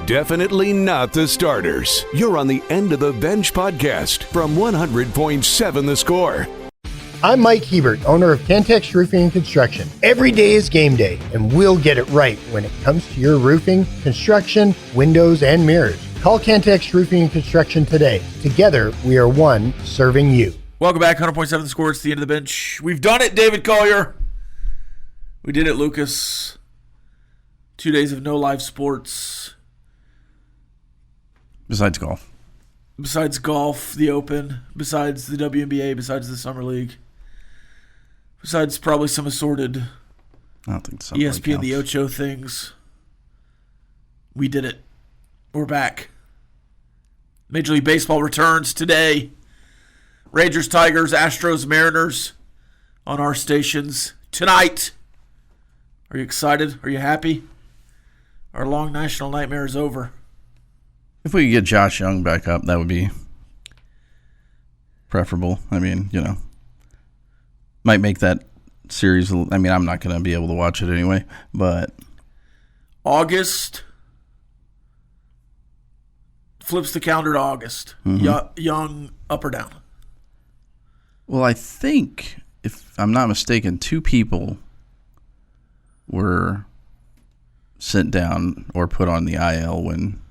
Definitely not the starters. You're on the End of the Bench podcast from 100.7 The Score. I'm Mike Hebert, owner of Cantex Roofing and Construction. Every day is game day, and we'll get it right when it comes to your roofing, construction, windows, and mirrors. Call Cantex Roofing and Construction today. Together, we are one serving you. Welcome back, 100.7 The Score. It's the End of the Bench. We've done it, David Collier. We did it, Lucas. 2 days of no live sports. Besides golf. Besides golf, the Open, besides the WNBA, besides the Summer League. Besides probably some assorted I don't think so. ESPN The Ocho things. We did it. We're back. Major League Baseball returns today. Rangers, Tigers, Astros, Mariners on our stations tonight. Are you excited? Are you happy? Our long national nightmare is over. If we could get Josh Young back up, that would be preferable. I mean, might make that series. I mean, I'm not going to be able to watch it anyway, but August flips the calendar to August. Mm-hmm. Young up or down? Well, I think, if I'm not mistaken, 2 people were sent down or put on the IL when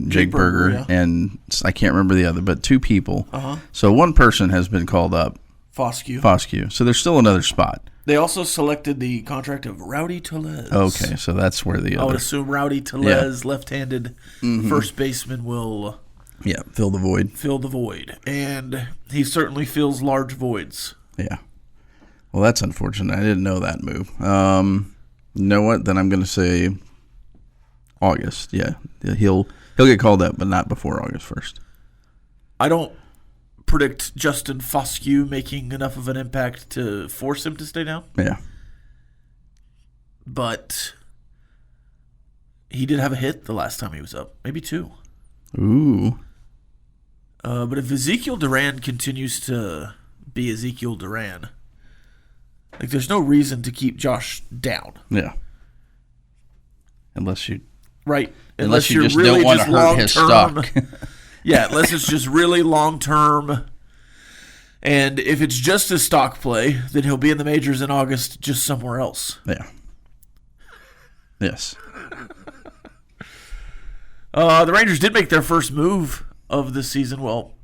Jake Berger, yeah. And I can't remember the other, but 2 people. Uh-huh. So one person has been called up. Foscue. So there's still another spot. They also selected the contract of Rowdy Tellez. Okay, so that's where the other. I would assume Rowdy Tellez, left-handed first baseman, will fill the void. And he certainly fills large voids. Yeah. Well, that's unfortunate. I didn't know that move. You know what? Then I'm going to say August. Yeah. He'll get called up, but not before August 1st. I don't predict Justin Foscue making enough of an impact to force him to stay down. Yeah. But he did have a hit the last time he was up. Maybe 2. Ooh. But if Ezekiel Duran continues to be Ezekiel Duran, there's no reason to keep Josh down. Yeah. Unless you just really don't want to hurt his stock. Yeah, unless it's just really long-term. And if it's just a stock play, then he'll be in the majors in August just somewhere else. Yeah. Yes. The Rangers did make their first move of the season. Well,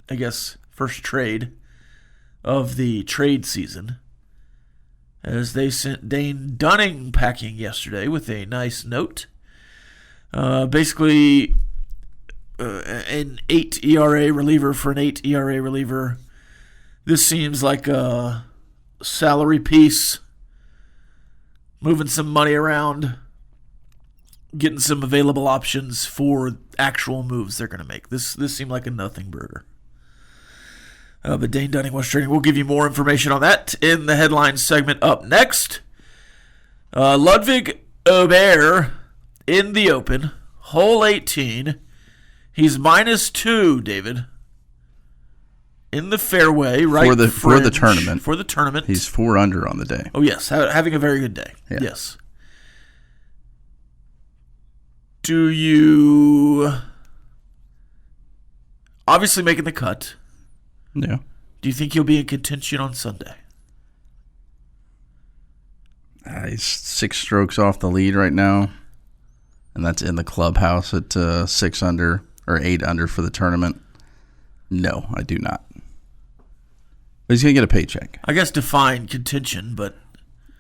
I guess first trade of the trade season, as they sent Dane Dunning packing yesterday with a nice note. Basically, an 8 ERA reliever for an 8 ERA reliever. This seems like a salary piece, moving some money around, getting some available options for actual moves they're going to make. This seemed like a nothing burger. But Dane Dunning was trading. We'll give you more information on that in the headlines segment up next. Ludwig Aubert in the Open, hole 18. He's -2, David. In the fairway, right? For the tournament. For the tournament. He's 4 under on the day. Oh, yes. Having a very good day. Yeah. Yes. Do you... Obviously making the cut. Yeah. Do you think he'll be in contention on Sunday? He's 6 strokes off the lead right now. And that's in the clubhouse at 6 under or 8 under for the tournament. No, I do not. But he's going to get a paycheck. I guess define contention, but...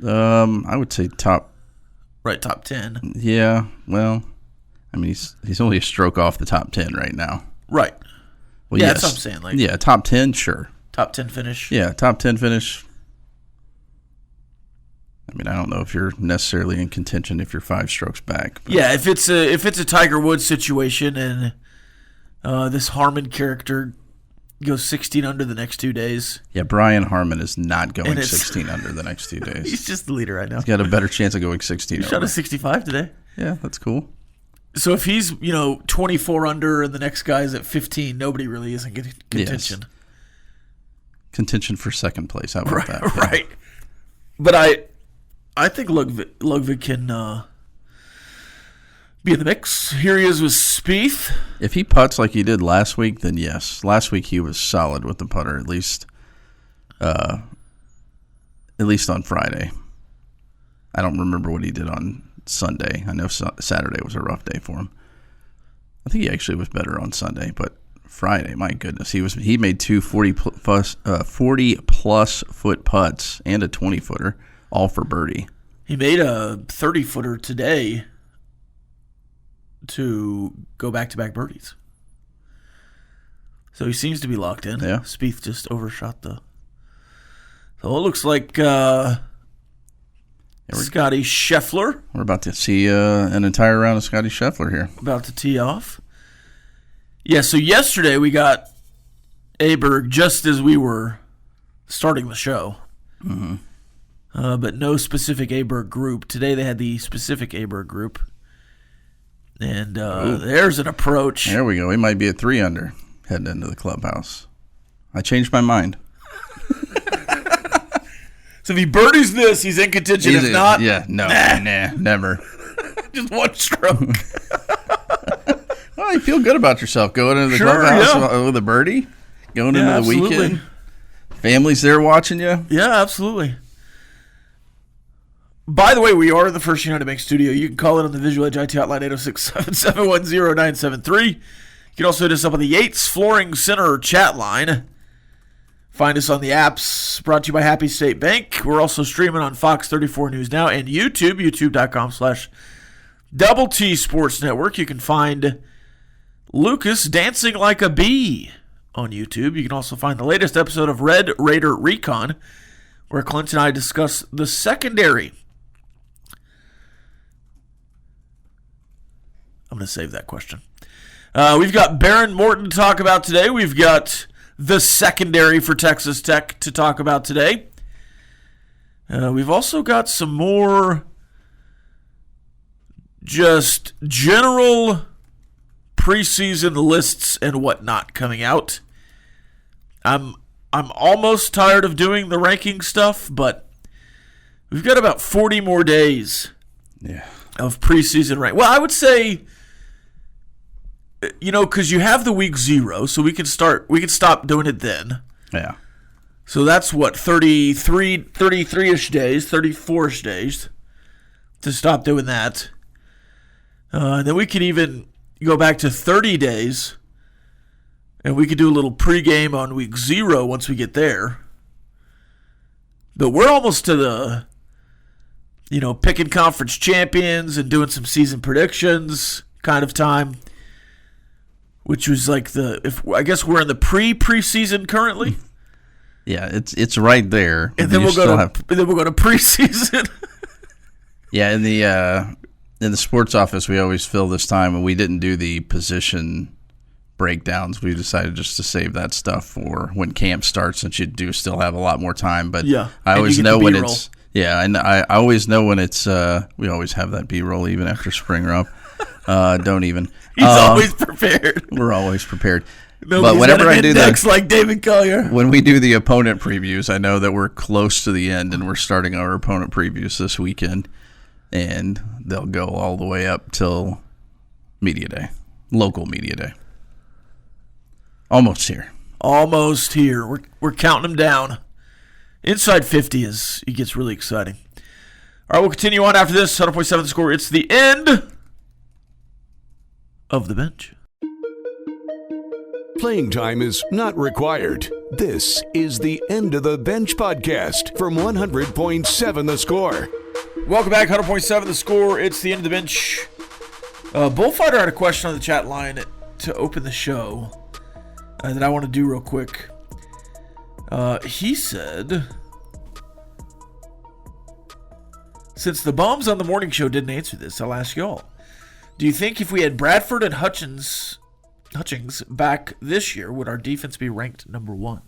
I would say top... Right, top 10. Yeah, well, I mean, he's only a stroke off the top 10 right now. Right. Well, yeah, yes. that's what I'm saying. Yeah, top 10, sure. Top 10 finish? Yeah, top 10 finish. I mean, I don't know if you're necessarily in contention if you're 5 strokes back. But. Yeah, if it's a Tiger Woods situation and this Harmon character goes 16 under the next 2 days. Yeah, Brian Harmon is not going 16 under the next 2 days. He's just the leader right now. He's got a better chance of going 16 He shot a 65 today. Yeah, that's cool. So if he's, 24 under and the next guy's at 15, nobody really is in contention. Yes. Contention for second place. How about that? Yeah. Right. But I think Ludwig can be in the mix. Here he is with Spieth. If he putts like he did last week, then yes. Last week he was solid with the putter, at least on Friday. I don't remember what he did on Sunday. I know Saturday was a rough day for him. I think he actually was better on Sunday, but Friday, my goodness, he made two 40-plus foot putts and a 20-footer, all for birdie. He made a 30-footer today to go back-to-back birdies. So he seems to be locked in. Yeah. Spieth just overshot the... So it looks like Scotty Scheffler. We're about to see an entire round of Scotty Scheffler here. About to tee off. Yeah, so yesterday we got Aberg just as we were starting the show. Mm-hmm. But no specific Aberg group. Today they had the specific Aberg group. And there's an approach. There we go. We might be at 3 under heading into the clubhouse. I changed my mind. So if he birdies this, he's in contention. If not, never. Just one stroke. Well, you feel good about yourself going into the clubhouse with a birdie, going into the weekend. Family's there watching you. Yeah, absolutely. By the way, we are in the First United Bank studio. You can call it on the Visual Edge IT hotline 806-771-0973. You can also hit us up on the Yates Flooring Center chat line. Find us on the apps brought to you by Happy State Bank. We're also streaming on Fox 34 News Now and YouTube, youtube.com/Double T Sports Network. You can find Lucas dancing like a bee on YouTube. You can also find the latest episode of Red Raider Recon, where Clint and I discuss the secondary. I'm going to save that question. We've got Baron Morton to talk about today. We've got the secondary for Texas Tech to talk about today. We've also got some more just general preseason lists and whatnot coming out. I'm almost tired of doing the ranking stuff, but we've got about 40 more days of preseason rank. Well, I would say, because you have the week 0, so we can stop doing it then. Yeah. So that's what, 33-ish days, 34-ish days to stop doing that. And then we could even go back to 30 days, and we could do a little pregame on week 0 once we get there. But we're almost to the, picking conference champions and doing some season predictions kind of time, which was like I guess we're in the preseason currently. Yeah, it's right there. And then we'll go to preseason. Yeah, in the sports office, we always fill this time, and we didn't do the position breakdowns. We decided just to save that stuff for when camp starts, since you do still have a lot more time. But yeah, I always know when it's and I always know when it's. We always have that B-roll even after spring rub. Don't even. He's always prepared. We're always prepared. Nobody's but whenever I do that, like David Collier. When we do the opponent previews, I know that we're close to the end, and we're starting our opponent previews this weekend, and they'll go all the way up till media day, local media day. Almost here. Almost here. We're counting them down. Inside 50 it gets really exciting. All right, we'll continue on after this. 100.7 The Score. It's the end of the bench. Playing time is not required. This is the End of the Bench podcast from 100.7 The Score. Welcome back, 100.7 The Score. It's the End of the Bench. Bullfighter had a question on the chat line to open the show that I want to do real quick. He said, since the bombs on the morning show didn't answer this, I'll ask y'all. Do you think if we had Bradford and Hutchings back this year, would our defense be ranked number 1?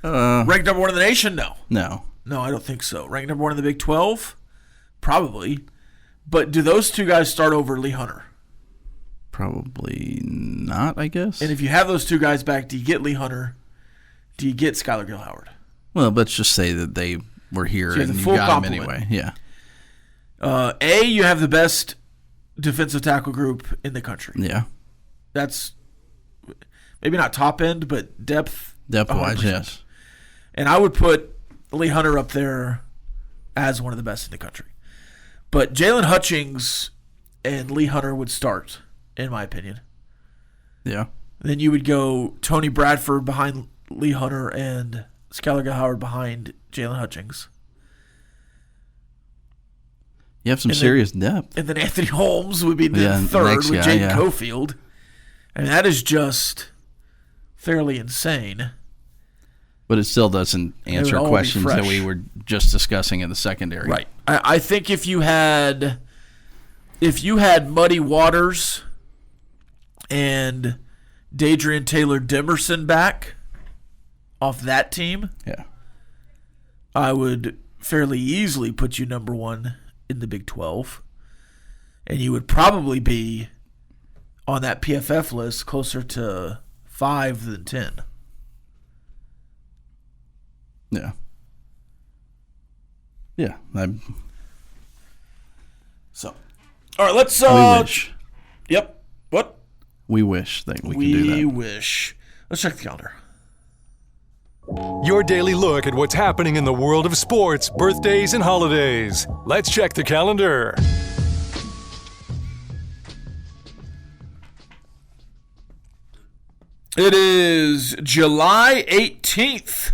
Ranked number 1 in the nation? No. No, I don't think so. Ranked number 1 in the Big 12? Probably. But do those two guys start over Lee Hunter? Probably not, I guess. And if you have those two guys back, do you get Lee Hunter? Do you get Skylar Gill-Howard? Well, let's just say that they were here, so and you got them anyway. Yeah. You have the best defensive tackle group in the country. Yeah. That's maybe not top end, but Depth-wise, 100%. yes. And I would put Lee Hunter up there as one of the best in the country. But Jalen Hutchings and Lee Hunter would start, in my opinion. Yeah. Then you would go Tony Bradford behind Lee Hunter and Skylar Howard behind Jalen Hutchings. You have some serious depth. And then Anthony Holmes would be the third with Jaden Cofield. And that is just fairly insane. But it still doesn't answer questions that we were just discussing in the secondary. Right. I think if you had Muddy Waters and Dadrian Taylor Demerson back off that team, I would fairly easily put you number one in the Big 12. And you would probably be on that PFF list closer to 5 than 10. Yeah. Yeah. So, all right, let's. We wish. Yep. What? We wish that we could do that. We wish. Let's check the calendar. Your daily look at what's happening in the world of sports, birthdays, and holidays. Let's check the calendar. It is July 18th.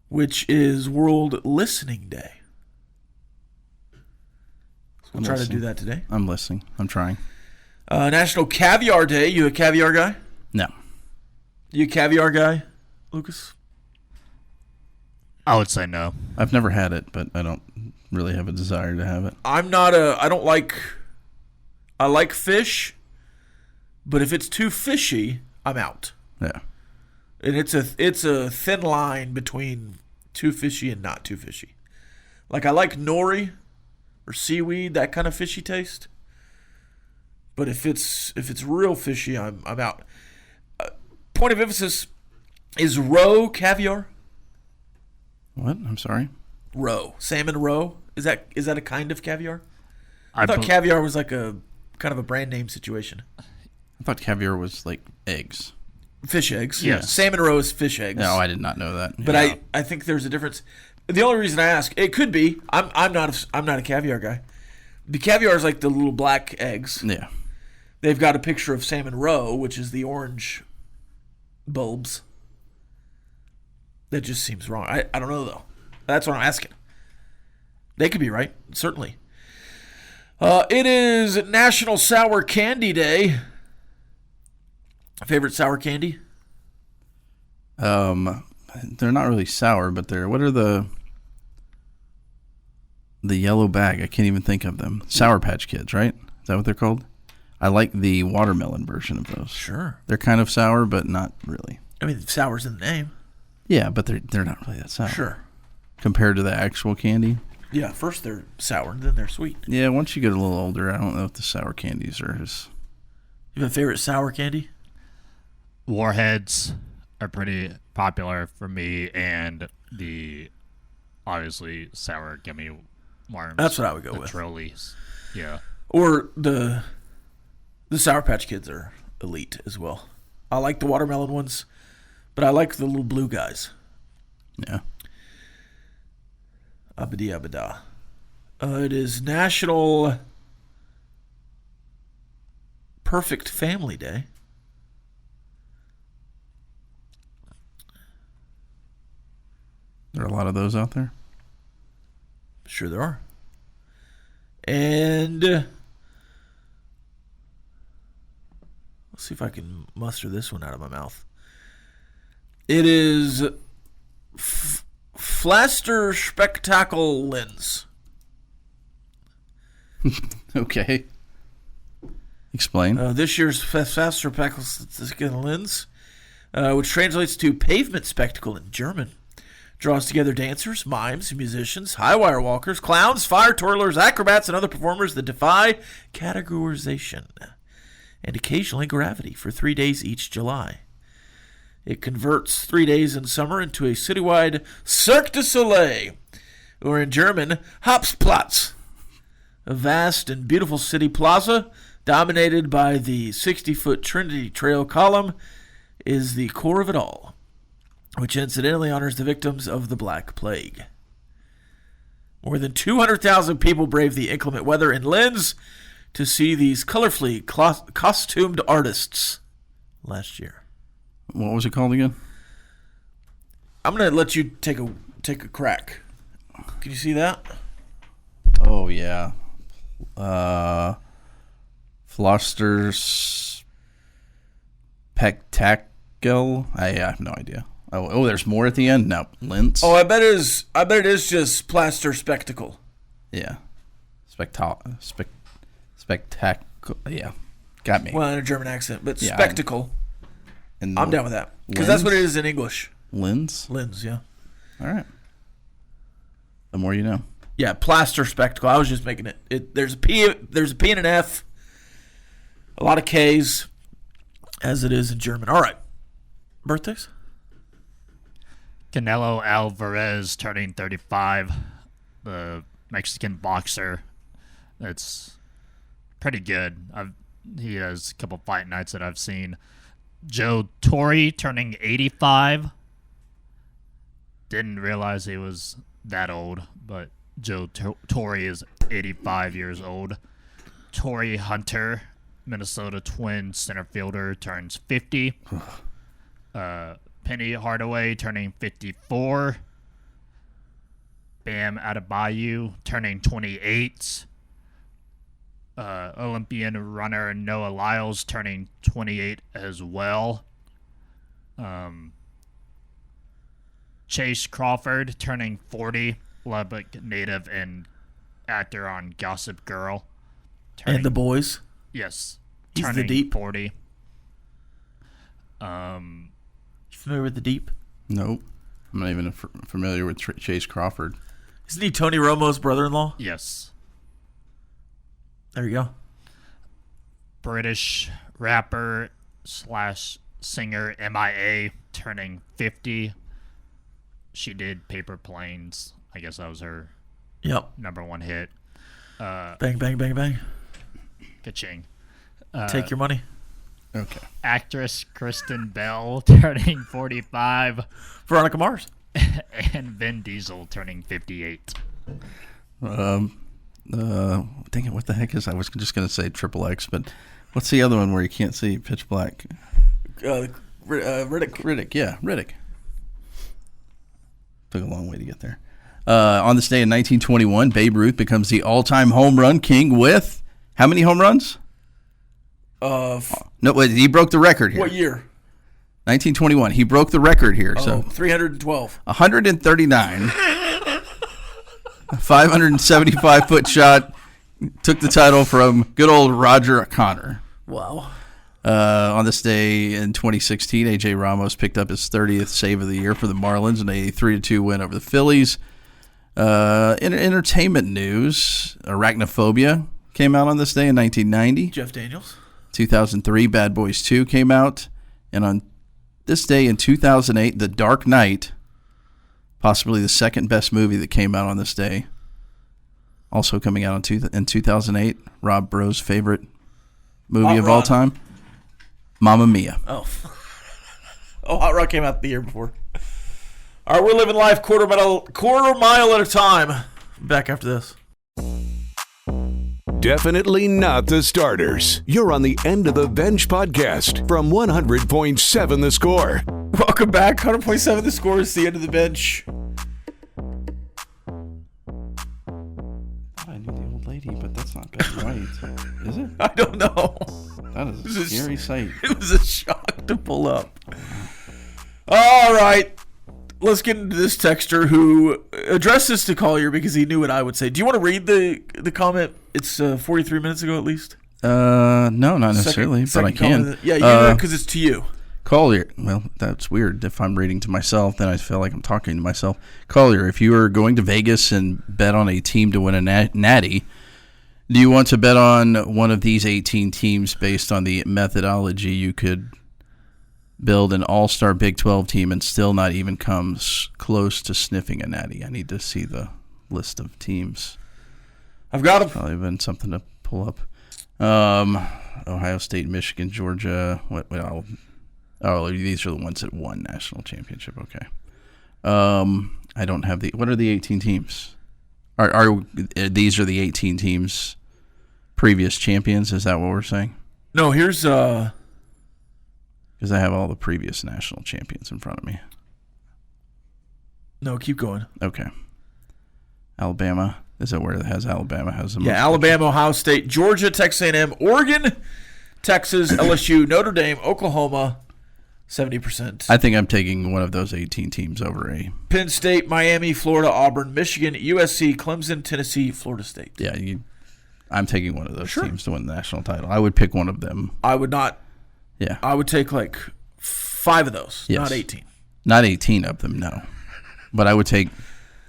Which is World Listening Day. We'll try to do that today. I'm listening. I'm trying. National Caviar Day. You a caviar guy? No. You a caviar guy, Lucas? I would say no. I've never had it, but I don't really have a desire to have it. I like fish, but if it's too fishy, I'm out. Yeah. And it's a thin line between too fishy and not too fishy. Like I like nori or seaweed, that kind of fishy taste. But if it's real fishy, I'm out. Point of emphasis is roe caviar. What? I'm sorry. Roe, salmon roe. Is that a kind of caviar? I thought caviar was like a kind of a brand name situation. I thought caviar was like eggs. Fish eggs. Yes. Salmon roe is fish eggs. No, I did not know that. But yeah. I think there's a difference. The only reason I ask, it could be, I'm not a caviar guy. The caviar is like the little black eggs. Yeah. They've got a picture of salmon roe, which is the orange bulbs. That just seems wrong. I don't know though. That's what I'm asking. They could be right, certainly. It is National Sour Candy Day. Favorite sour candy? They're not really sour, but what are the yellow bag? I can't even think of them. Sour Patch Kids, right? Is that what they're called? I like the watermelon version of those. Sure. They're kind of sour, but not really. I mean, sour's in the name. Yeah, but they're not really that sour. Sure. Compared to the actual candy. Yeah, first they're sour, then they're sweet. Yeah, once you get a little older, I don't know if the sour candies are as... You have a favorite sour candy? Warheads are pretty popular for me, and the obviously sour gummy worms. That's what I would go with. Trolleys. Yeah. Or the Sour Patch Kids are elite as well. I like the watermelon ones, but I like the little blue guys. Yeah. Abadi abada. It is National Perfect Family Day. There are a lot of those out there? Sure there are. And let's see if I can muster this one out of my mouth. It is Flaster Spectacle Lens. Okay. Explain. This year's Flaster Spectacle Lens, which translates to pavement spectacle in German, draws together dancers, mimes, musicians, high-wire walkers, clowns, fire twirlers, acrobats, and other performers that defy categorization and occasionally gravity for 3 days each July. It converts 3 days in summer into a citywide Cirque du Soleil or in German, Hopsplatz. A vast and beautiful city plaza dominated by the 60-foot Trinity Trail column is the core of it all, which incidentally honors the victims of the Black Plague. More than 200,000 people braved the inclement weather in Linz to see these colorfully costumed artists last year. What was it called again? I'm going to let you take a crack. Can you see that? Oh, yeah. Floster's Spectacle. I have no idea. Oh, there's more at the end? No. Linz? Oh, I bet it is just plaster spectacle. Yeah. Spectacle. Yeah. Got me. Well, in a German accent, but Yeah, spectacle. I'm down with that. Because that's what it is in English. Linz? Linz, yeah. All right. The more you know. Yeah, plaster spectacle. I was just making it. There's a P and an F. A lot of K's, as it is in German. All right. Birthdays? Canelo Alvarez turning 35. The Mexican boxer. That's pretty good. He has a couple fight nights that I've seen. Joe Torre turning 85. Didn't realize he was that old, but Joe Torre is 85 years old. Torrey Hunter, Minnesota Twins center fielder, turns 50. Penny Hardaway turning 54. Bam Adebayo turning 28. Olympian runner Noah Lyles turning 28 as well. Chase Crawford turning 40. Lubbock native and actor on Gossip Girl. And The Boys. Yes. He's turning the Deep. 40. You familiar with The Deep? Nope. I'm not even familiar with Chase Crawford. Isn't he Tony Romo's brother-in-law? Yes. There you go. British rapper / singer MIA turning 50. She did Paper Planes. I guess that was her number one hit. Bang, bang, bang, bang. Ka-ching. Take your money. Okay. Actress Kristen Bell turning 45. Veronica Mars. And Vin Diesel turning 58. Dang it, what the heck is I was just going to say Triple X, but what's the other one where you can't see Pitch Black? Riddick. Riddick, yeah, Riddick. Took a long way to get there. On this day in 1921, Babe Ruth becomes the all-time home run king with how many home runs? No, wait, he broke the record here. What year? 1921. He broke the record here. So 312. 139. 575-foot shot. Took the title from good old Roger Connor. Wow. On this day in 2016, A.J. Ramos picked up his 30th save of the year for the Marlins in a 3-2 win over the Phillies. In entertainment news, Arachnophobia came out on this day in 1990. Jeff Daniels. 2003, Bad Boys 2 came out. And on this day in 2008, The Dark Knight, possibly the second best movie that came out on this day, also coming out in 2008, Rob Breaux's favorite movie of all time, Mamma Mia. Oh, Hot Rod came out the year before. All right, we're living life quarter mile at a time. Back after this. Definitely not the starters. You're on the End of the Bench podcast from 100.7 The Score. Welcome back. 100.7 The Score is the End of the Bench. I knew the old lady, but that's not good, right? Is it? I don't know. That is a scary sight. It was a shock to pull up. All right. Let's get into this texter who addressed this to Collier because he knew what I would say. Do you want to read the comment? It's 43 minutes ago at least. No, not necessarily, but I can. Yeah, because it's to you. Collier. Well, that's weird. If I'm reading to myself, then I feel like I'm talking to myself. Collier, if you were going to Vegas and bet on a team to win a natty, do you want to bet on one of these 18 teams based on the methodology you could build an all-star Big 12 team and still not even come close to sniffing a natty? I need to see the list of teams. I've got them. Probably been something to pull up. Ohio State, Michigan, Georgia. These are the ones that won national championship. Okay. I don't have what are the 18 teams? These are the 18 teams previous champions? Is that what we're saying? No, here's because I have all the previous national champions in front of me. No, keep going. Okay. Alabama. Is that where it has Alabama? Has the most Alabama, Ohio State, Georgia, Texas A&M, Oregon, Texas, LSU, Notre Dame, Oklahoma, 70%. I think I'm taking one of those 18 teams over Penn State, Miami, Florida, Auburn, Michigan, USC, Clemson, Tennessee, Florida State. Yeah, I'm taking one of those teams to win the national title. I would pick one of them. I would not. Yeah. I would take like 5 of those, yes. not 18. Not 18 of them, no. But I would take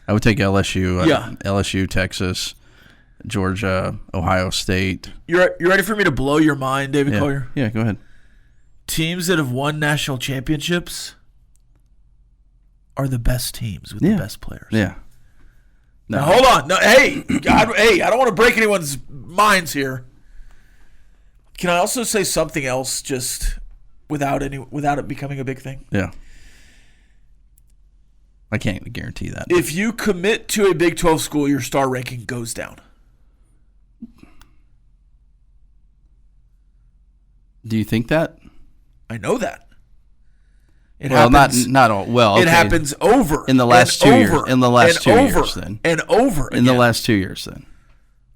LSU, LSU, Texas, Georgia, Ohio State. You ready for me to blow your mind, David Collier? Yeah, go ahead. Teams that have won national championships are the best teams with the best players. Yeah. No. Now, hold on. No, hey, I don't want to break anyone's minds here. Can I also say something else just without it becoming a big thing? Yeah. I can't guarantee that. If you commit to a Big 12 school, your star ranking goes down. Do you think that? I know that. It happens, not all. Well, okay. It happens over in the last 2 years. In the last 2 years, then. And over in the last 2 years, then.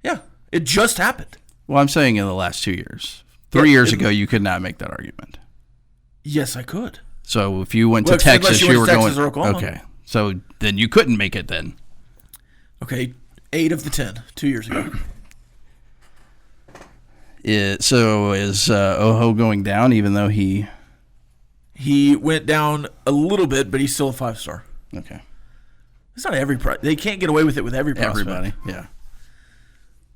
Yeah, it just happened. Well, I'm saying in the last 2 years. 3 years ago, you could not make that argument. Yes, I could. So if you went to Texas, you were going. Oklahoma. Okay, so then you couldn't make it then. Okay, 8 of the 10, 2 years ago. So is Oho going down, even though he went down a little bit, but he's still a 5-star. Okay. It's not every they can't get away with it with every prospect. Everybody, yeah.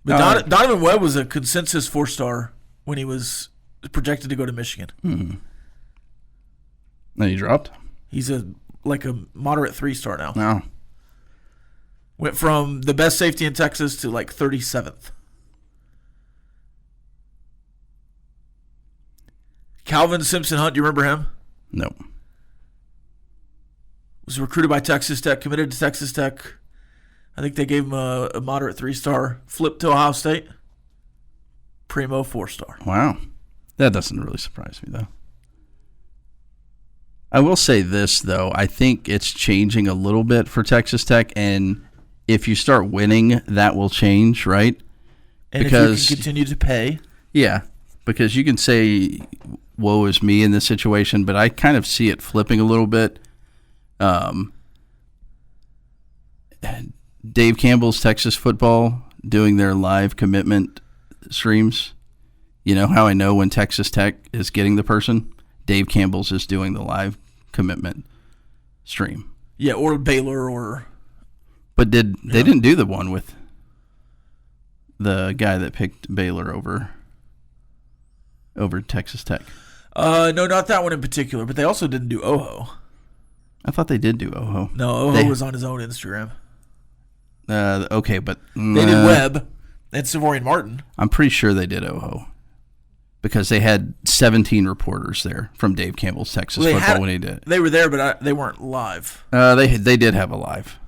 But Donovan Webb was a consensus 4-star when he was projected to go to Michigan. Mm-hmm. And he dropped? He's a moderate 3-star now. No. Went from the best safety in Texas to 37th. Calvin Simpson-Hunt, do you remember him? No. Was recruited by Texas Tech, committed to Texas Tech. I think they gave him a moderate 3-star. Flipped to Ohio State. Primo 4-star. Wow. That doesn't really surprise me, though. I will say this, though. I think it's changing a little bit for Texas Tech, and if you start winning, that will change, right? And because if you can continue to pay. Yeah, because you can say, woe is me in this situation, but I kind of see it flipping a little bit. Dave Campbell's Texas Football doing their live commitment streams. You know how I know when Texas Tech is getting the person? Dave Campbell's is doing the live commitment stream. Yeah, or Baylor or... But they didn't do the one with the guy that picked Baylor over Texas Tech. No, not that one in particular, but they also didn't do Oho. I thought they did do Oho. No, Oho was on his own Instagram. Okay, but... They did Webb and Savorian Martin. I'm pretty sure they did Oho. Because they had 17 reporters there from Dave Campbell's Texas Football when he did it. They were there, but they weren't live. They did have a live.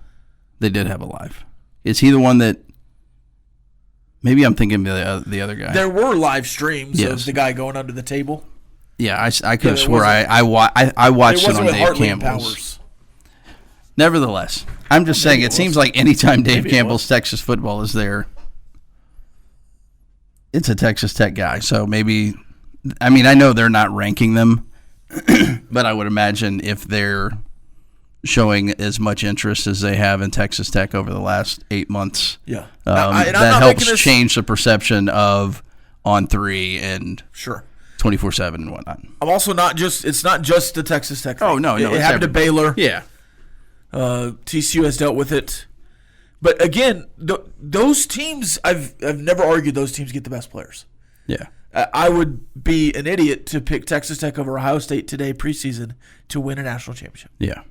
They did have a live. Is he the one that... Maybe I'm thinking the other guy. There were live streams of the guy going under the table. Yeah, I could have swore I watched it on Dave Campbell's. Nevertheless, I'm just saying it seems like anytime Dave Campbell's Texas Football is there, it's a Texas Tech guy. So maybe, I mean, I know they're not ranking them, but I would imagine if they're showing as much interest as they have in Texas Tech over the last 8 months, that helps change the perception of On 3 and 24/7 and whatnot. I'm also it's not just the Texas Tech thing. Oh, no. It happened to Baylor. Yeah. TCU has dealt with it. But again, those teams, I've never argued those teams get the best players. Yeah. I would be an idiot to pick Texas Tech over Ohio State today preseason to win a national championship. Yeah.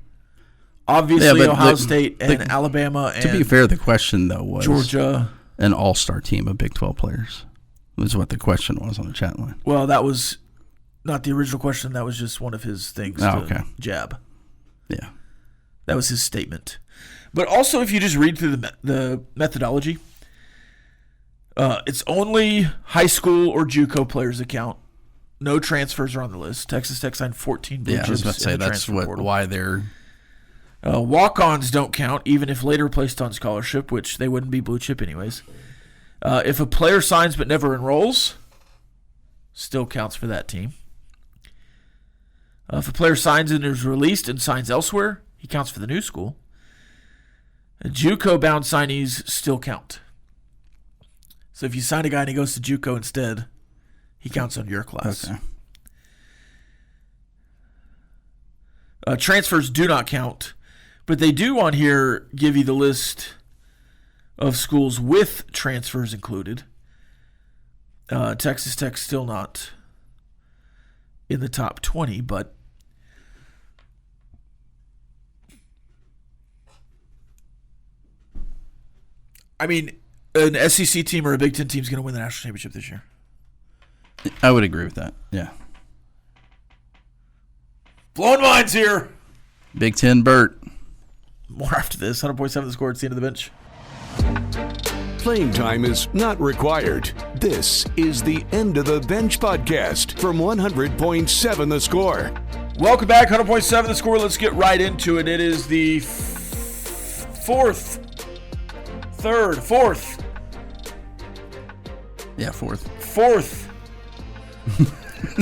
Obviously, Ohio State and Alabama and to be fair, the question, though, was Georgia. An all-star team of Big 12 players was what the question was on the chat line. Well, that was not the original question. That was just one of his things to jab. Yeah. That was his statement. But also, if you just read through the methodology, it's only high school or JUCO players that count. No transfers are on the list. Texas Tech signed 14 blue chips. I was about to say that's why they're... Walk-ons don't count, even if later placed on scholarship, which they wouldn't be blue chip anyways. If a player signs but never enrolls, still counts for that team. If a player signs and is released and signs elsewhere, he counts for the new school. JUCO-bound signees still count. So if you sign a guy and he goes to JUCO instead, he counts on your class. Okay. Transfers do not count. But they do on here give you the list of schools with transfers included. Texas Tech still not in the top 20, but I mean, an SEC team or a Big Ten team is going to win the national championship this year. I would agree with that, yeah. Blowing minds here. Big Ten Bert. More after this. 100.7 The Score. It's the end of the bench. Playing time is not required. This is the End of the Bench podcast from 100.7 The Score. Welcome back, 100.7 The Score. Let's get right into it. It is the fourth. Yeah, fourth.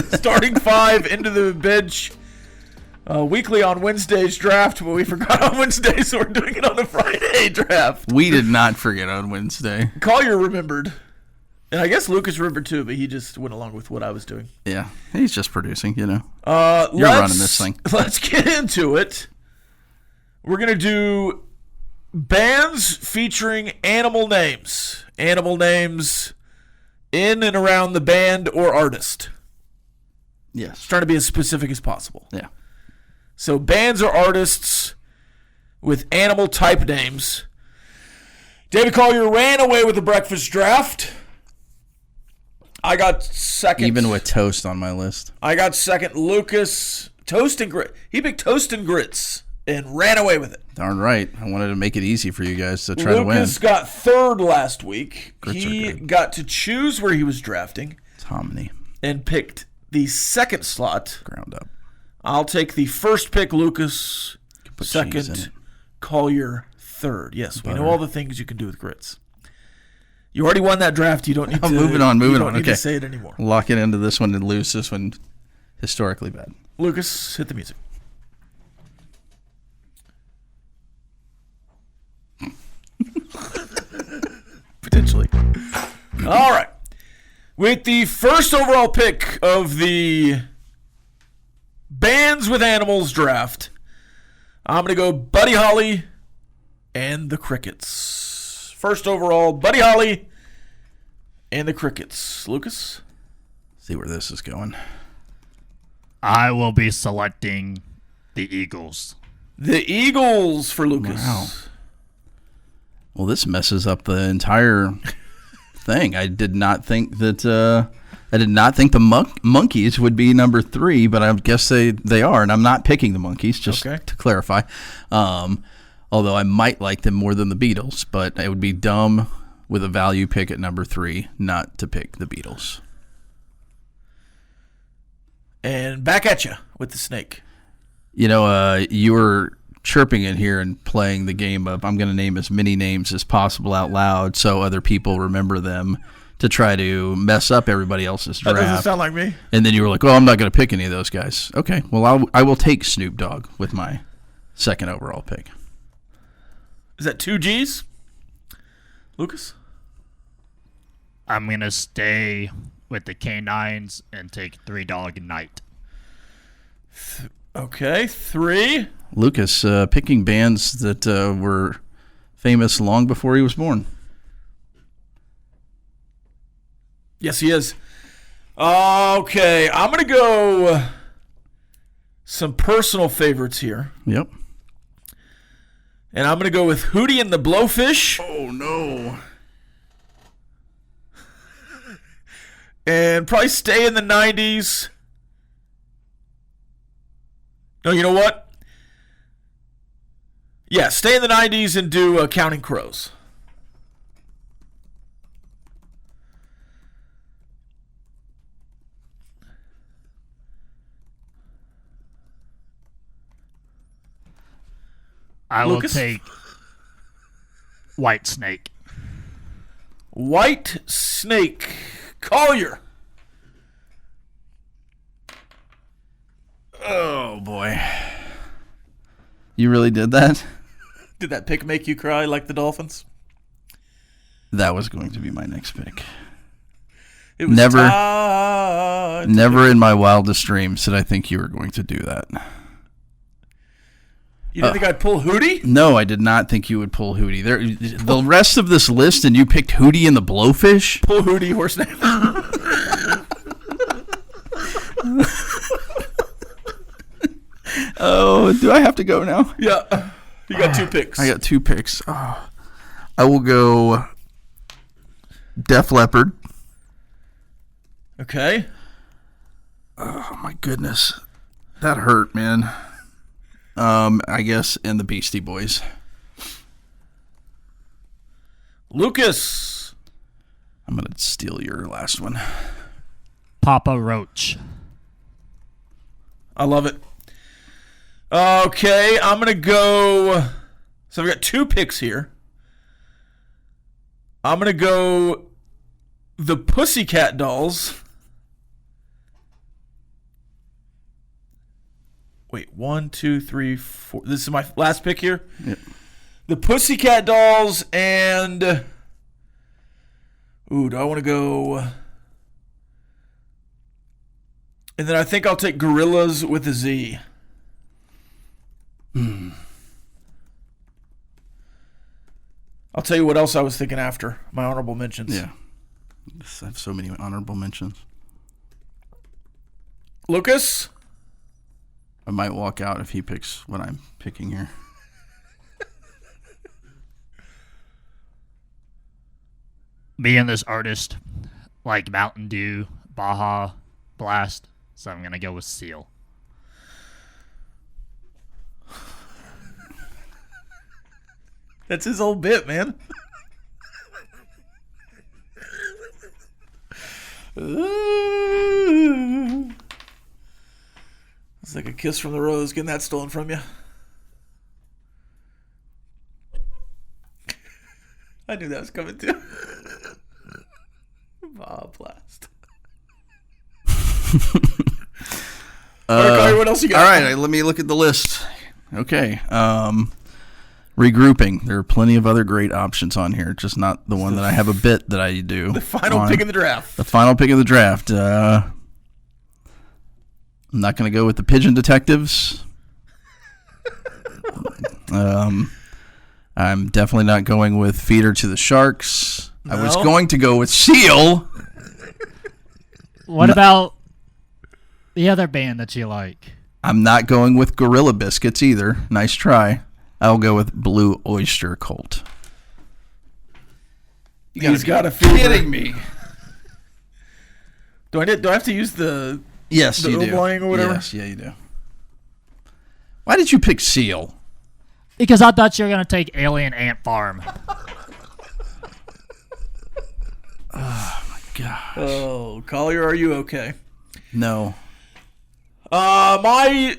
Starting five into the bench. Weekly on Wednesday's draft, but we forgot on Wednesday, so we're doing it on the Friday draft. We did not forget on Wednesday. Collier remembered. And I guess Lucas remembered too, but he just went along with what I was doing. Yeah, he's just producing, you know. You're running this thing. Let's get into it. We're going to do bands featuring animal names. Animal names in and around the band or artist. Yes. Just trying to be as specific as possible. Yeah. So bands or artists with animal type names. David Collier ran away with the breakfast draft. I got second. Even with toast on my list. I got second. Lucas, toast and grit. He picked toast and grits and ran away with it. Darn right. I wanted to make it easy for you guys to try to win. Lucas got third last week. Grits he got to choose where he was drafting. Hominy. And picked the second slot. Ground up. I'll take the first pick, Lucas. Second, Collier, third. Yes, we know all the things you can do with grits. You already won that draft. You don't need to. Moving on. Need Okay. to say it anymore. Lock it into this one and lose this one. Historically bad. Lucas, hit the music. Potentially. All right. With the first overall pick of the Bands with Animals draft, I'm going to go Buddy Holly and the Crickets. First overall, Buddy Holly and the Crickets. Lucas? See where this is going. I will be selecting the Eagles. The Eagles for Lucas. Wow. Well, this messes up the entire thing. I did not think that... I did not think the Monkeys would be number 3, but I guess they are, and I'm not picking the Monkeys, just to clarify. Although I might like them more than the Beatles, but it would be dumb with a value pick at number 3 not to pick the Beatles. And back at you with the snake. You know, you were chirping in here and playing the game of I'm going to name as many names as possible out loud so other people remember them, to try to mess up everybody else's draft. That doesn't sound like me. And then you were like, oh, I'm not going to pick any of those guys. Okay, well, I will take Snoop Dogg with my second overall pick. Is that 2 Gs? Lucas? I'm going to stay with the Canines and take 3 Dog Night. Okay, 3. Lucas picking bands that were famous long before he was born. Yes, he is. Okay, I'm going to go some personal favorites here. Yep. And I'm going to go with Hootie and the Blowfish. Oh, no. And probably stay in the 90s. No, you know what? Yeah, stay in the 90s and do Counting Crows. I will Lucas? take White Snake. White Snake. Collier. Oh, boy. You really did that? Did that pick make you cry like the Dolphins? That was going to be my next pick. It was Never in my wildest dreams did I think you were going to do that. You didn't think I'd pull Hootie? No, I did not think you would pull Hootie. The rest of this list, and you picked Hootie and the Blowfish? Pull Hootie, horse name. Oh, do I have to go now? Yeah. You got 2 picks. I got 2 picks. Oh. I will go Def Leppard. Okay. Oh, my goodness. That hurt, man. I guess, and the Beastie Boys. Lucas. I'm going to steal your last one. Papa Roach. I love it. Okay, I'm going to go. So I've got 2 picks here. I'm going to go the Pussycat Dolls. Wait, 1, 2, 3, 4. This is my last pick here. Yep. The Pussycat Dolls and. Ooh, do I want to go. And then I think I'll take Gorillas with a Z. I'll tell you what else I was thinking after my honorable mentions. Yeah. I have so many honorable mentions. Lucas? I might walk out if he picks what I'm picking here. Me and this artist like Mountain Dew, Baja Blast, so I'm going to go with Seal. That's his old bit, man. It's like a kiss from the rose, getting that stolen from you. I knew that was coming too. Blast. All right, Collier, what else you got? All right, let me look at the list. Okay. Regrouping. There are plenty of other great options on here, just not the one that I have a bit that I do. The final pick of the draft. The final pick of the draft. I'm not going to go with the Pigeon Detectives. I'm definitely not going with Feeder to the Sharks. No. I was going to go with Seal. What about the other band that you like? I'm not going with Gorilla Biscuits either. Nice try. I'll go with Blue Oyster Cult. He's got a fever. Kidding me. Do I have to use the Yes, the you do. or whatever? Yes, yeah, you do. Why did you pick Seal? Because I thought you were going to take Alien Ant Farm. Oh, my God. Oh, Collier, are you okay? No. My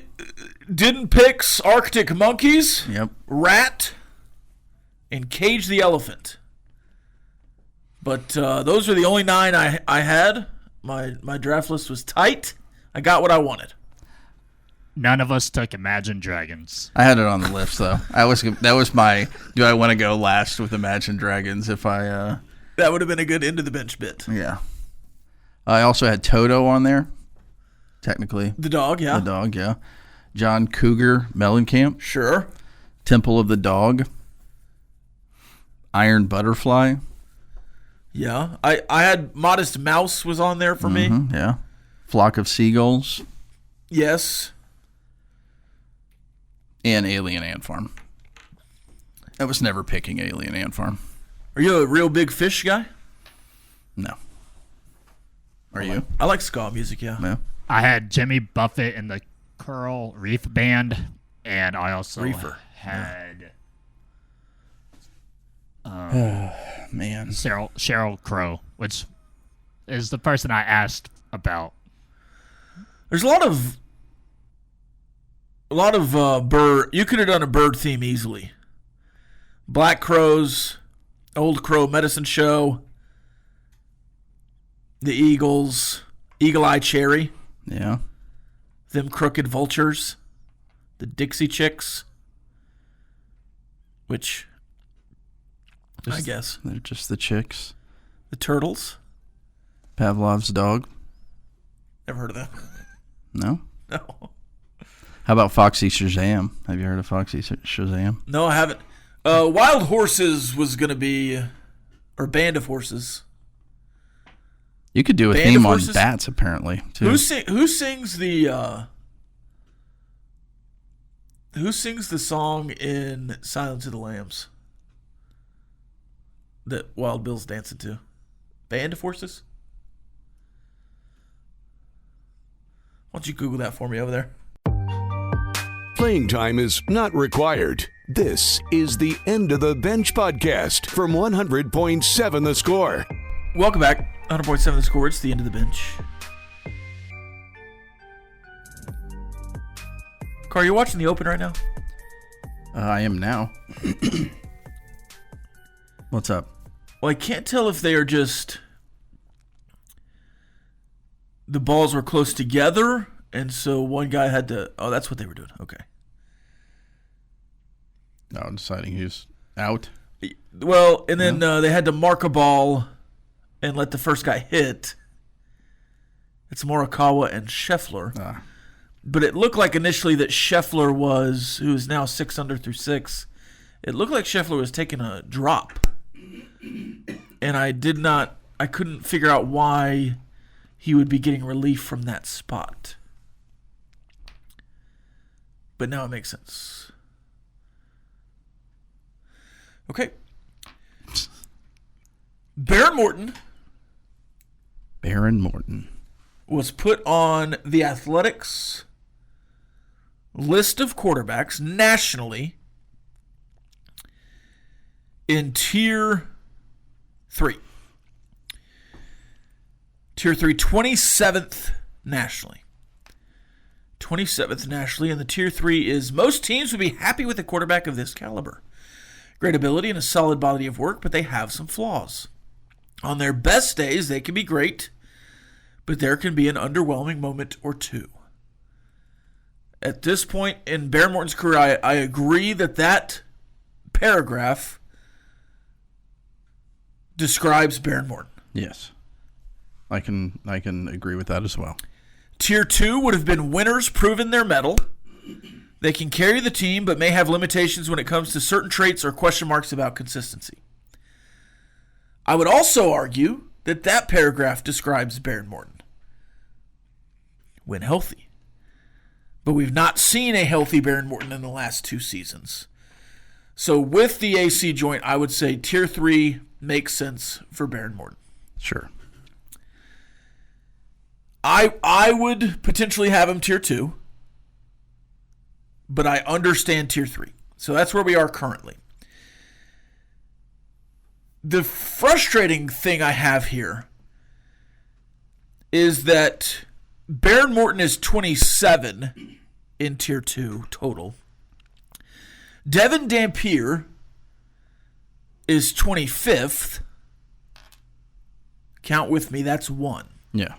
didn't picks Arctic Monkeys, Yep. Rat, and Cage the Elephant. But those are the only 9 I had. My draft list was tight. I got what I wanted. None of us took Imagine Dragons. I had it on the list, though. That was my, do I want to go last with Imagine Dragons if I... That would have been a good end of the bench bit. Yeah. I also had Toto on there, technically. The dog, yeah. The dog, yeah. John Cougar Mellencamp. Sure. Temple of the Dog. Iron Butterfly. Yeah. I had Modest Mouse was on there for me. Yeah. Flock of Seagulls. Yes. And Alien Ant Farm. I was never picking Alien Ant Farm. Are you a real big Fish guy? No. Are you? I like ska music, yeah. No. I had Jimmy Buffett in the Coral Reef Band, and I also had Man. Cheryl Crow, which is the person I asked about. There's a lot of bird. You could have done a bird theme easily. Black crows, Old Crow Medicine Show, the Eagles, Eagle Eye Cherry, Yeah. them Crooked Vultures, the Dixie Chicks, which I guess They're just the chicks. the Turtles. Pavlov's dog. Never heard of that. No? No, How about Foxy Shazam? Have you heard of Foxy Shazam? no, I haven't. Wild Horses was gonna be, or Band of Horses. You could do a Band theme of on Horses? bats, apparently, too. Who sings the song in Silence of the Lambs that Wild Bill's dancing to? Band of Horses? Why don't you Google that for me over there? Playing time is not required. This is the End of the Bench podcast from 100.7 The Score. Welcome back. 100.7 The Score. It's the End of the Bench. Carl, you watching the Open right now? I am now. What's up? Well, I can't tell if they are just... the balls were close together, and so one guy had to... Oh, that's what they were doing. Okay. No, deciding who's out. Well, and then they had to mark a ball and let the first guy hit. It's Morikawa and Scheffler. But it looked like initially that Scheffler was, who is now 6 under through 6, it looked like Scheffler was taking a drop. And I couldn't figure out why he would be getting relief from that spot. But now it makes sense. Okay. Baron Morton was put on the Athletics list of quarterbacks nationally in Tier 3. Tier 3, 27th nationally. 27th nationally, and the Tier 3 is most teams would be happy with a quarterback of this caliber. Great ability and a solid body of work, but they have some flaws. On their best days, they can be great, but there can be an underwhelming moment or two. At this point in Baron Morton's career, I agree that paragraph describes Baron Morton. Yes. I can agree with that as well. Tier 2 would have been winners proving their mettle. They can carry the team, but may have limitations when it comes to certain traits or question marks about consistency. I would also argue that paragraph describes Baron Morton when healthy. But we've not seen a healthy Baron Morton in the last 2 seasons. So with the AC joint, I would say Tier 3 makes sense for Baron Morton. Sure. I would potentially have him Tier 2. But I understand Tier 3. So that's where we are currently. The frustrating thing I have here is that Baron Morton is 27 in Tier 2 total. Devin Dampier is 25th. Count with me, that's 1. Yeah.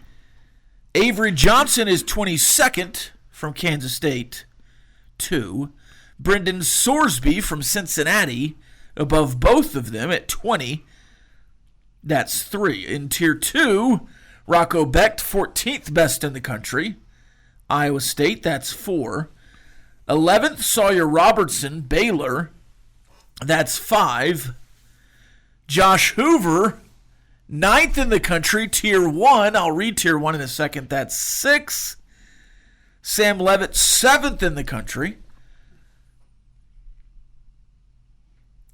Avery Johnson is 22nd from Kansas State. 2. Brendan Sorsby from Cincinnati above both of them at 20. That's 3. In Tier 2, Rocco Becht, 14th best in the country. Iowa State, that's 4. 11th, Sawyer Robertson, Baylor. That's 5. Josh Hoover, 9th in the country, Tier 1. I'll read Tier 1 in a second. That's 6. Sam Levitt, 7th in the country.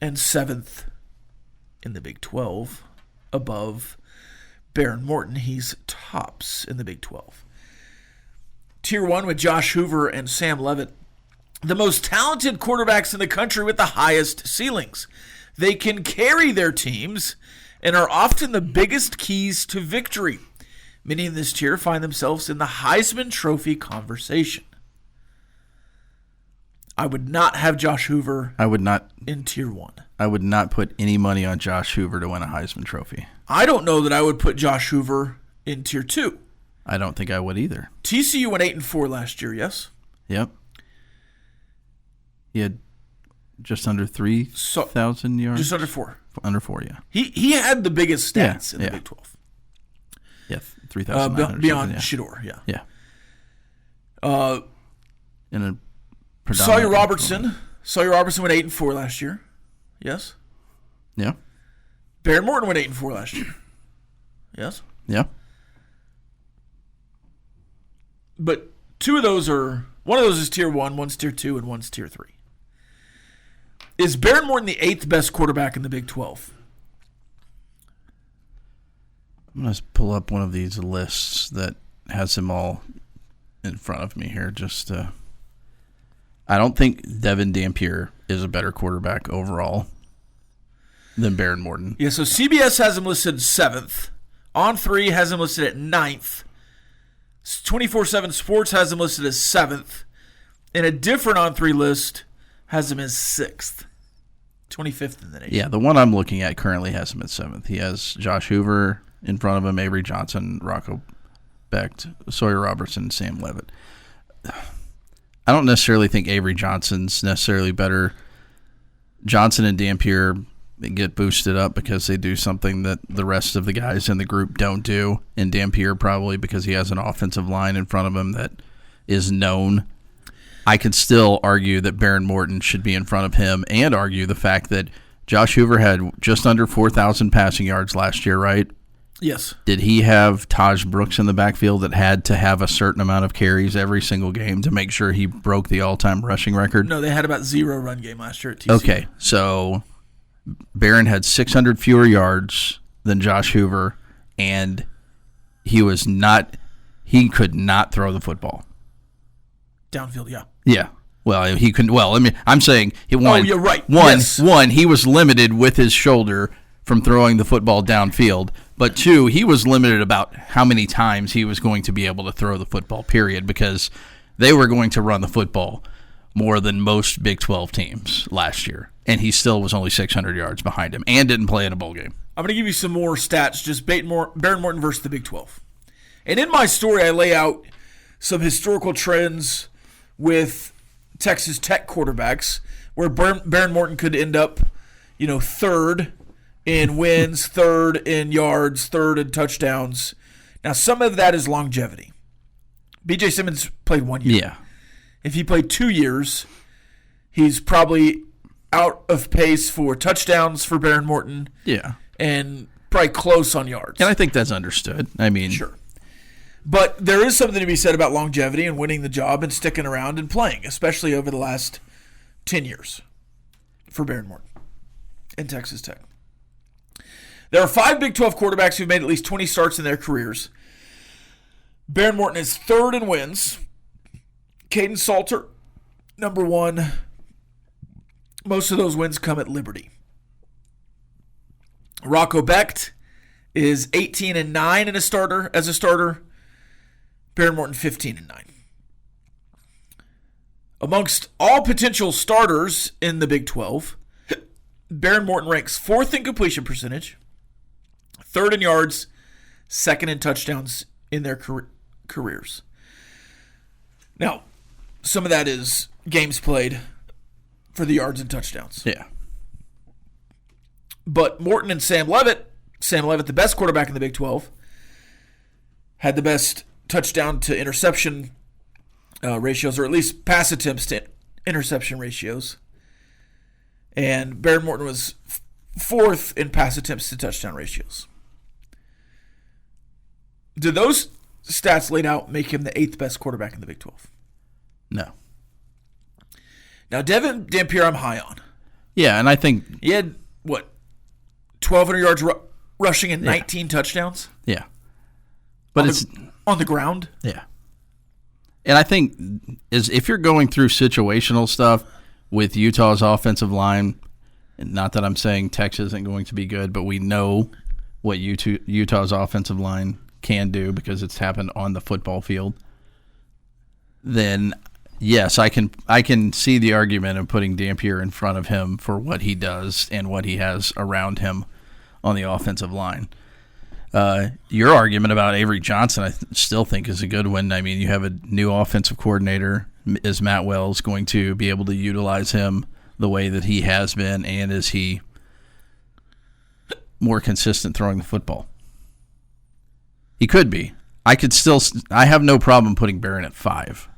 and 7th in the Big 12, above Behren Morton. He's tops in the Big 12. Tier 1 with Josh Hoover and Sam Leavitt, the most talented quarterbacks in the country with the highest ceilings. They can carry their teams and are often the biggest keys to victory. Many in this tier find themselves in the Heisman Trophy conversation. I would not have Josh Hoover in Tier 1. I would not put any money on Josh Hoover to win a Heisman Trophy. I don't know that I would put Josh Hoover in Tier 2. I don't think I would either. TCU went 8-4 last year, yes? Yep. He had just under 3,000 yards. Just under 4. Under 4, yeah. He had the biggest stats in the Big 12. Yeah, 3,000 beyond Shedeur, yeah. Yeah. In a Sawyer Robertson went 8-4 last year. Yes. Yeah. Behren Morton went 8-4 last year. Yes. Yeah. But one of those is Tier 1, one's Tier 2, and one's Tier 3. Is Behren Morton the 8th best quarterback in the Big 12? I'm going to pull up one of these lists that has them all in front of me here. I don't think Devin Dampier is a better quarterback overall than Behren Morton. Yeah, so CBS has him listed 7th. On3 has him listed at 9th. 24/7 Sports has him listed as 7th. And a different On3 list has him as 6th. 25th in the nation. Yeah, the one I'm looking at currently has him at 7th. He has Josh Hoover in front of him, Avery Johnson, Rocco Becht, Sawyer Robertson, Sam Leavitt. I don't necessarily think Avery Johnson's necessarily better. Johnson and Dampier get boosted up because they do something that the rest of the guys in the group don't do. And Dampier probably because he has an offensive line in front of him that is known. I could still argue that Behren Morton should be in front of him and argue the fact that Josh Hoover had just under 4,000 passing yards last year, right? Yes. Did he have Taj Brooks in the backfield that had to have a certain amount of carries every single game to make sure he broke the all-time rushing record? No, they had about 0 run game last year at TCU. Okay, so Behren had 600 fewer yards than Josh Hoover, and he could not throw the football. Downfield, yeah. Yeah. Well, he couldn't. Well, I mean, I'm saying one. Oh, you're right. One, he was limited with his shoulder from throwing the football downfield. But 2, he was limited about how many times he was going to be able to throw the football, period, because they were going to run the football more than most Big 12 teams last year. And he still was only 600 yards behind him and didn't play in a bowl game. I'm going to give you some more stats, just Behren Morton versus the Big 12. And in my story, I lay out some historical trends with Texas Tech quarterbacks where Behren Morton could end up, third in wins, third in yards, third in touchdowns. Now, some of that is longevity. B.J. Simmons played 1 year. Yeah. If he played 2 years, he's probably out of pace for touchdowns for Behren Morton. Yeah. And probably close on yards. And I think that's understood. I mean, sure. But there is something to be said about longevity and winning the job and sticking around and playing, especially over the last 10 years for Behren Morton and Texas Tech. There are 5 Big 12 quarterbacks who've made at least 20 starts in their careers. Behren Morton is 3rd in wins. Caden Salter, number 1. Most of those wins come at Liberty. Rocco Becht is 18-9 as a starter. Behren Morton 15-9. Amongst all potential starters in the Big 12, Behren Morton ranks 4th in completion percentage, 3rd in yards, 2nd in touchdowns in their careers. Now, some of that is games played for the yards and touchdowns. Yeah. But Morton and Sam Leavitt, the best quarterback in the Big 12, had the best touchdown to interception ratios, or at least pass attempts to interception ratios. And Behren Morton was 4th in pass attempts to touchdown ratios. Do those stats laid out make him the 8th best quarterback in the Big 12? No. Now, Devin Dampier I'm high on. Yeah, and I think he had, 1,200 yards rushing and 19 touchdowns? Yeah. But on the ground? Yeah. And I think if you're going through situational stuff with Utah's offensive line, and not that I'm saying Texas isn't going to be good, but we know what Utah's offensive line can do because it's happened on the football field, then yes, I can see the argument of putting Dampier in front of him for what he does and what he has around him on the offensive line. Your argument about Avery Johnson, I still think, is a good one. I mean, you have a new offensive coordinator. Is Matt Wells going to be able to utilize him the way that he has been, and is he more consistent throwing the football? He could be. I have no problem putting Barron at 5.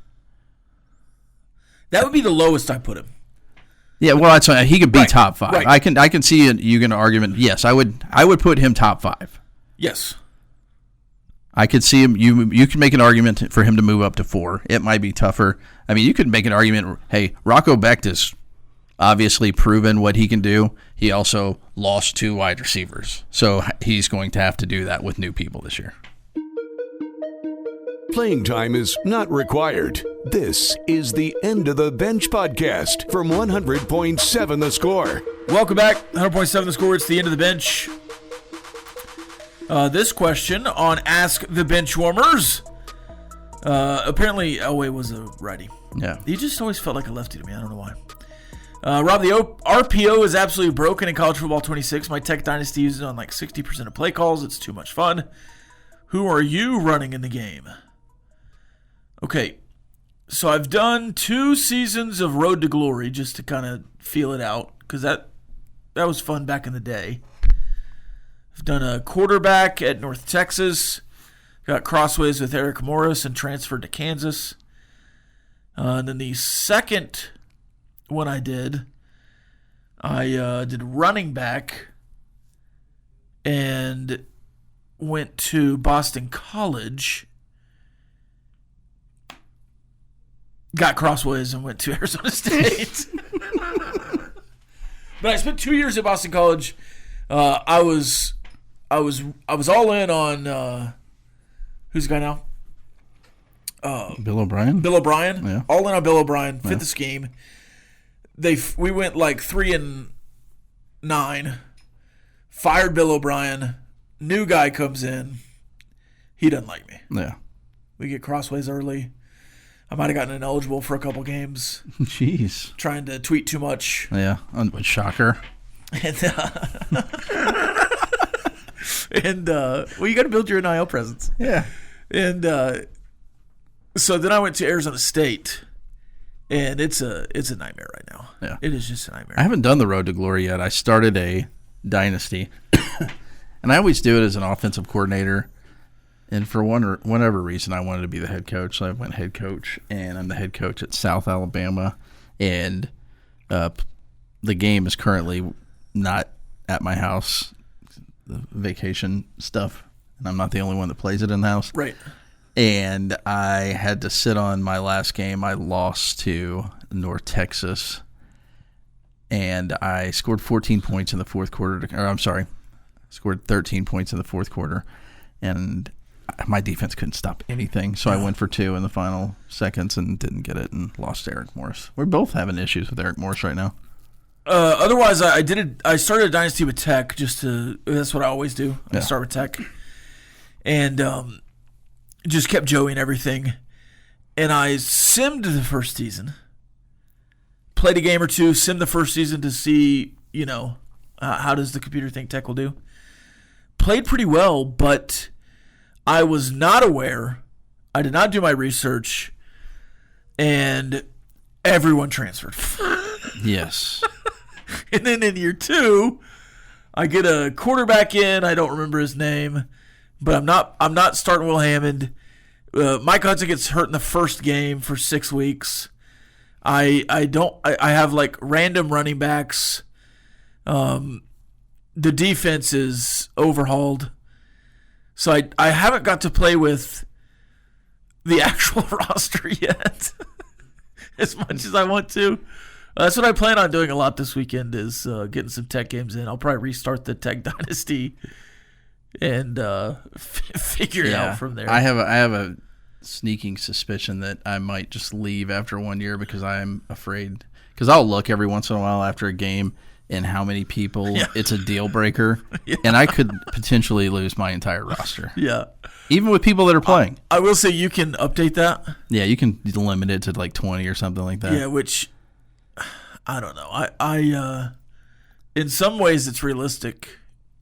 That would be the lowest I put him. Yeah, well, that's he could be top 5. Right. I can see you going to argument. Yes, I would put him top 5. Yes. I could see him. You can make an argument for him to move up to 4. It might be tougher. I mean, you could make an argument. Hey, Rocco Becht has obviously proven what he can do. He also lost 2 wide receivers, so he's going to have to do that with new people this year. Playing time is not required. This is the End of the Bench podcast from 100.7 The Score. Welcome back. 100.7 The Score. It's the End of the Bench. This question on Ask The Benchwarmers. Apparently, Elway was a righty. Yeah. He just always felt like a lefty to me. I don't know why. Rob, the RPO is absolutely broken in College Football 26. My Tech Dynasty uses it on like 60% of play calls. It's too much fun. Who are you running in the game? Okay, so I've done 2 seasons of Road to Glory just to kind of feel it out because that was fun back in the day. I've done a quarterback at North Texas, got crossways with Eric Morris and transferred to Kansas. And then the second one I did running back and went to Boston College, got crossways and went to Arizona State. But I spent 2 years at Boston College. I was all in on who's the guy now? Bill O'Brien. Bill O'Brien. Yeah. All in on Bill O'Brien. Fit the scheme. We went like 3-9. Fired Bill O'Brien. New guy comes in. He doesn't like me. Yeah. We get crossways early. I might have gotten ineligible for a couple games. Jeez. Trying to tweet too much. Yeah. Shocker. And well, you got to build your NIL presence. Yeah. And so then I went to Arizona State, and it's a nightmare right now. Yeah. It is just a nightmare. I haven't done the Road to Glory yet. I started a dynasty, and I always do it as an offensive coordinator. And for whatever reason, I wanted to be the head coach, so I went head coach, and I'm the head coach at South Alabama. And the game is currently not at my house, the vacation stuff, and I'm not the only one that plays it in the house. Right. And I had to sit on my last game. I lost to North Texas, and I scored 14 points in the fourth quarter. Scored 13 points in the fourth quarter, and my defense couldn't stop anything. So I went for 2 in the final seconds and didn't get it and lost to Eric Morris. We're both having issues with Eric Morris right now. Otherwise, I started a dynasty with Tech that's what I always do. I start with Tech. And just kept Joey and everything. And I simmed the first season. Played a game or 2, simmed the first season to see, how does the computer think Tech will do. Played pretty well, but I was not aware. I did not do my research. And everyone transferred. Yes. And then in year 2, I get a quarterback in. I don't remember his name, but I'm not starting Will Hammond. Mike Hudson gets hurt in the first game for 6 weeks. I have like random running backs. The defense is overhauled, so I haven't got to play with the actual roster yet, as much as I want to. That's what I plan on doing a lot this weekend is getting some tech games in. I'll probably restart the Tech Dynasty and figure it out from there. I have a sneaking suspicion that I might just leave after 1 year because I'm afraid. Because I'll look every once in a while after a game and how many people it's a deal breaker, and I could potentially lose my entire roster. Yeah. Even with people that are playing. I will say you can update that. Yeah, you can limit it to like 20 or something like that. Yeah, which I don't know. I in some ways it's realistic.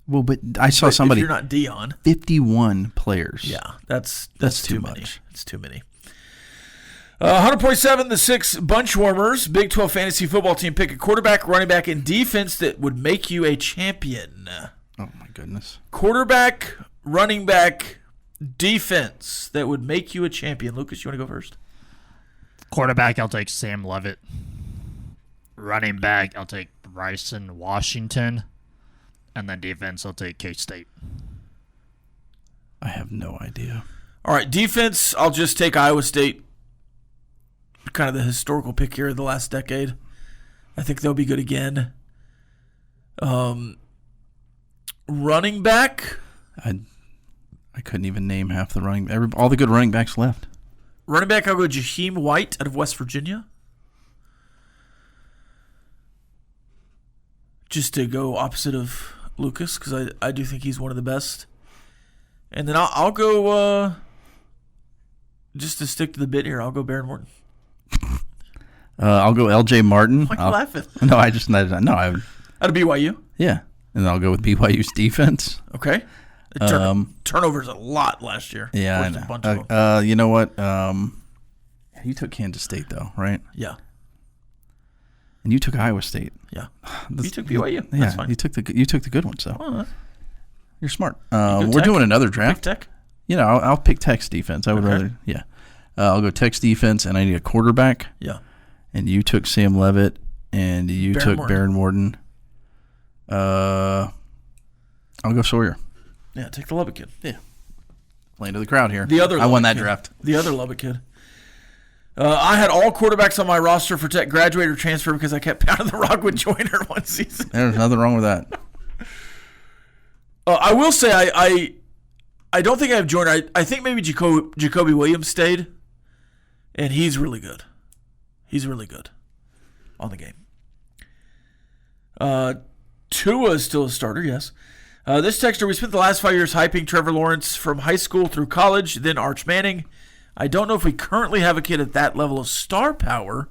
Well, but I saw somebody. If you're not Dion. 51 players. Yeah, that's too many. much. It's too many. 100.7, the 6 Benchwarmers, Big 12 fantasy football team. Pick a quarterback, running back, and defense that would make you a champion. Oh, my goodness. Quarterback, running back, defense that would make you a champion. Lucas, you want to go first? Quarterback, I'll take Sam Leavitt. Running back, I'll take Bryson Washington. And then defense, I'll take K-State. I have no idea. All right, defense, I'll just take Iowa State. Kind of the historical pick here of the last decade. I think they'll be good again. Running back, I couldn't even name half the all the good running backs left. Running back, I'll go Jaheim White out of West Virginia. Just to go opposite of Lucas, because I do think he's one of the best. And then I'll go, just to stick to the bit here, I'll go Baron Morton. I'll go L.J. Martin. Why are you laughing? No, I just no. Out of BYU? Yeah, and then I'll go with BYU's defense. Okay. Turnovers a lot last year. Yeah, I know. A bunch of them. You know what? You took Kansas State though, right? Yeah. And you took Iowa State. Yeah. You took BYU. That's fine. You took the good ones though. Well, you're smart. you We're doing another draft. Pick Tech? You know, I'll pick Tech's defense. I would rather. Yeah. I'll go Tech's defense, and I need a quarterback. Yeah. And you took Sam Leavitt, and you took Baron Morton. I'll go Sawyer. Yeah, take the Lubbock kid. Yeah. Playing to the crowd here. I won that draft. The other Lubbock kid. I had all quarterbacks on my roster for Tech graduate or transfer because I kept pounding the rock with Joyner one season. There's nothing wrong with that. I will say I don't think I have Joyner. I think maybe Jacoby Williams stayed, and he's really good. He's really good on the game. Tua is still a starter, yes. This texter, we spent the last 5 years hyping Trevor Lawrence from high school through college, then Arch Manning. I don't know if we currently have a kid at that level of star power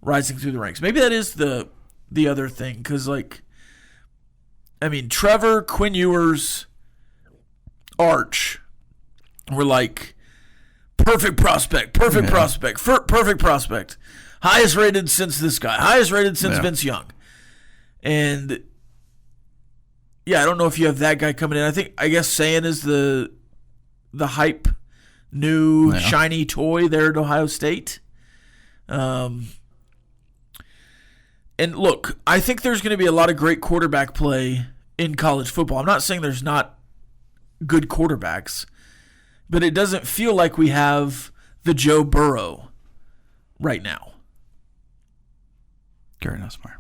rising through the ranks. Maybe that is the other thing, because, Trevor, Quinn Ewers, Arch were like perfect prospect. Highest rated since this guy. Highest rated since Vince Young. And I don't know if you have that guy coming in. I guess Sayin is the hype new shiny toy there at Ohio State. And look, I think there's going to be a lot of great quarterback play in college football. I'm not saying there's not good quarterbacks, but it doesn't feel like we have the Joe Burrow right now. Gary Nussmeier.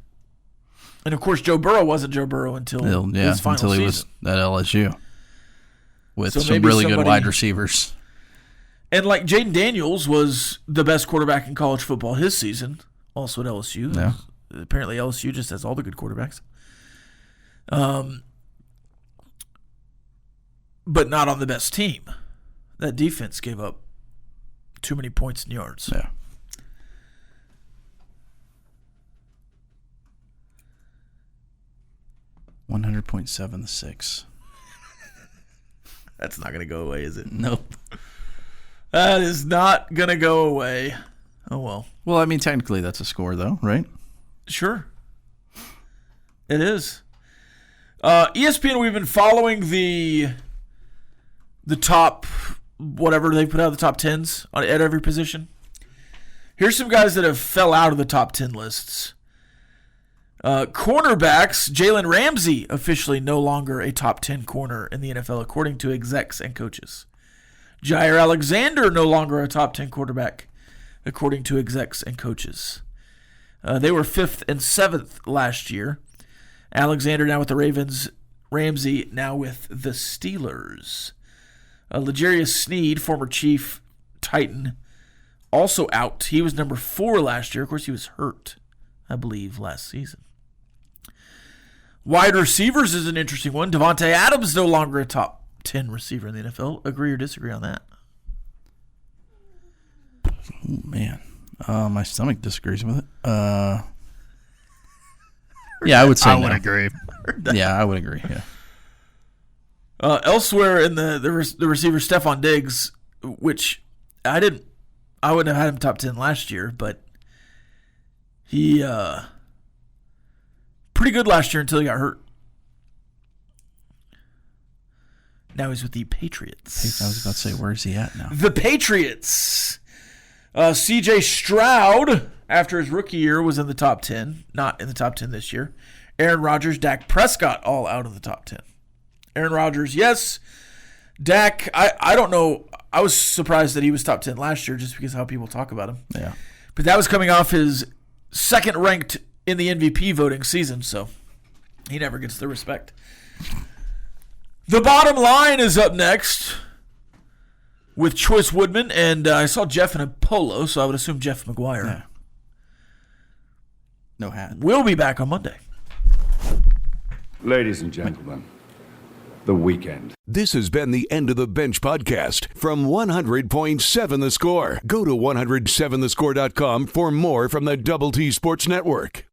And of course, Joe Burrow wasn't Joe Burrow until his final until he season. was at LSU with some really good wide receivers. And Jaden Daniels was the best quarterback in college football his season, also at LSU. Yeah. Apparently LSU just has all the good quarterbacks. But not on the best team. That defense gave up too many points and yards. Yeah. $100.76. That's not going to go away, is it? Nope. That is not going to go away. Oh, well. Well, technically that's a score, though, right? Sure. It is. ESPN, we've been following the top, whatever they put out, the top 10s at every position. Here's some guys that have fell out of the top 10 lists. Cornerbacks, Jalen Ramsey officially no longer a top 10 corner in the NFL, according to execs and coaches. Jair Alexander no longer a top 10 quarterback, according to execs and coaches. They were 5th and 7th last year. Alexander now with the Ravens. Ramsey now with the Steelers. L'Jarius Sneed, former Chief Titan, also out. He was number 4 last year. Of course, he was hurt, I believe, last season. Wide receivers is an interesting one. Devontae Adams no longer a top 10 receiver in the NFL. Agree or disagree on that? Oh, man. My stomach disagrees with it. Yeah, I would say I would agree. Yeah, I would agree, yeah. Elsewhere in the receiver, Stephon Diggs, which I wouldn't have had him top 10 last year, but he pretty good last year until he got hurt. Now he's with the Patriots. I was about to say, where's he at now? The Patriots. C.J. Stroud, after his rookie year, was in the top 10. Not in the top 10 this year. Aaron Rodgers, Dak Prescott, all out of the top 10. Aaron Rodgers, yes. Dak, I don't know. I was surprised that he was top 10 last year just because of how people talk about him. Yeah. But that was coming off his second ranked in the MVP voting season, so he never gets the respect. The bottom line is up next with Choice Woodman, and I saw Jeff in a polo, so I would assume Jeff McGuire. Yeah. No hat. We'll be back on Monday. Ladies and gentlemen, the weekend. This has been the End of the Bench podcast from 100.7 The Score. Go to 107thescore.com for more from the Double T Sports Network.